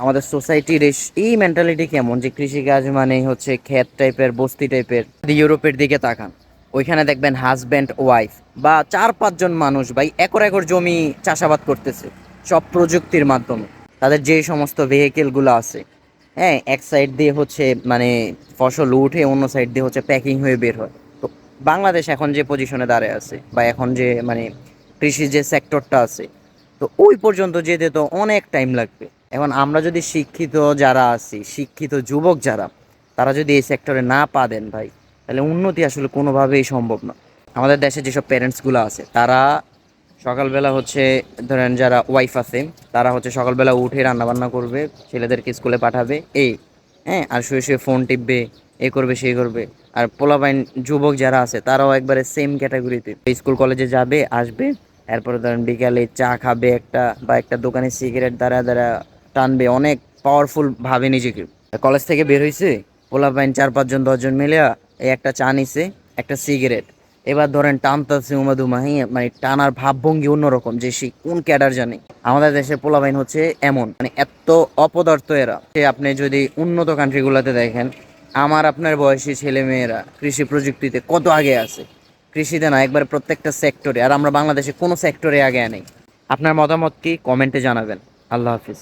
আমাদের সোসাইটির এই মেন্টালিটি কেমন যে কৃষিকাজ মানে হচ্ছে ক্ষেত টাইপের, বস্তি টাইপের। ইউরোপের দিকে তাকান, ওইখানে দেখবেন হাজব্যান্ড ওয়াইফ বা 4-5 জন মানুষ ভাই একর একর জমি চাষাবাদ করতেছে, সব প্রযুক্তির মাধ্যমে। তাদের যে সমস্ত ভেহিকেলগুলো আছে, হ্যাঁ, এক সাইড দিয়ে হচ্ছে মানে ফসল উঠে অন্য সাইড দিয়ে হচ্ছে প্যাকিং হয়ে বের হয়। তো বাংলাদেশ এখন যে পজিশনে দাঁড়ায় আছে বা এখন যে মানে কৃষি যে সেক্টরটা আছে, তো ওই পর্যন্ত যেতে তো অনেক টাইম লাগবে। এখন আমরা যদি শিক্ষিত যারা আছি, শিক্ষিত যুবক যারা, তারা যদি এই সেক্টরে না পা দেন ভাই, তাহলে উন্নতি আসলে কোনোভাবেই সম্ভব না। আমাদের দেশে যেসব প্যারেন্টসগুলো আছে, তারা সকালবেলা হচ্ছে, ধরেন যারা ওয়াইফ আছে, তারা হচ্ছে সকালবেলা উঠে রান্নাবান্না করবে, ছেলেদেরকে স্কুলে পাঠাবে, এই, হ্যাঁ, আর শুয়ে শুয়ে ফোন টিপবে, এ করবে সেই করবে। আর পোলাপাইন যুবক যারা আছে, তারাও একবারে সেম ক্যাটাগরিতে, স্কুল কলেজে যাবে, আসবে, এরপরে ধরেন বিকালে চা খাবে একটা, বা একটা দোকানে সিগারেট দ্বারা দ্বারা টানবে, অনেক পাওয়ারফুল ভাবে নিজেকে। কলেজ থেকে বের হইছে, পোলাপাইন 4-5 জন 10 জন মিলে এই একটা চা নিছে, একটা সিগারেট, এবার ধরেন টানতাছে উমাদুমা, হ্যাঁ, মানে টানার ভাবভঙ্গি অন্যরকম, যে সে কোন ক্যাডার জানে। আমাদের দেশের পোলাপাইন হচ্ছে এমন, মানে এত অপদার্থ এরা, সে আপনি যদি উন্নত কান্ট্রিগুলোতে দেখেন, আমার আপনার বয়সী ছেলে মেয়েরা কৃষি প্রযুক্তিতে কত আগে আছে। কৃষিতে না, একবার প্রত্যেকটা সেক্টরে। আর আমরা বাংলাদেশে কোনো সেক্টরে আগে নেই। আপনার মতামত কি, কমেন্টে জানাবেন। আল্লাহ হাফিজ।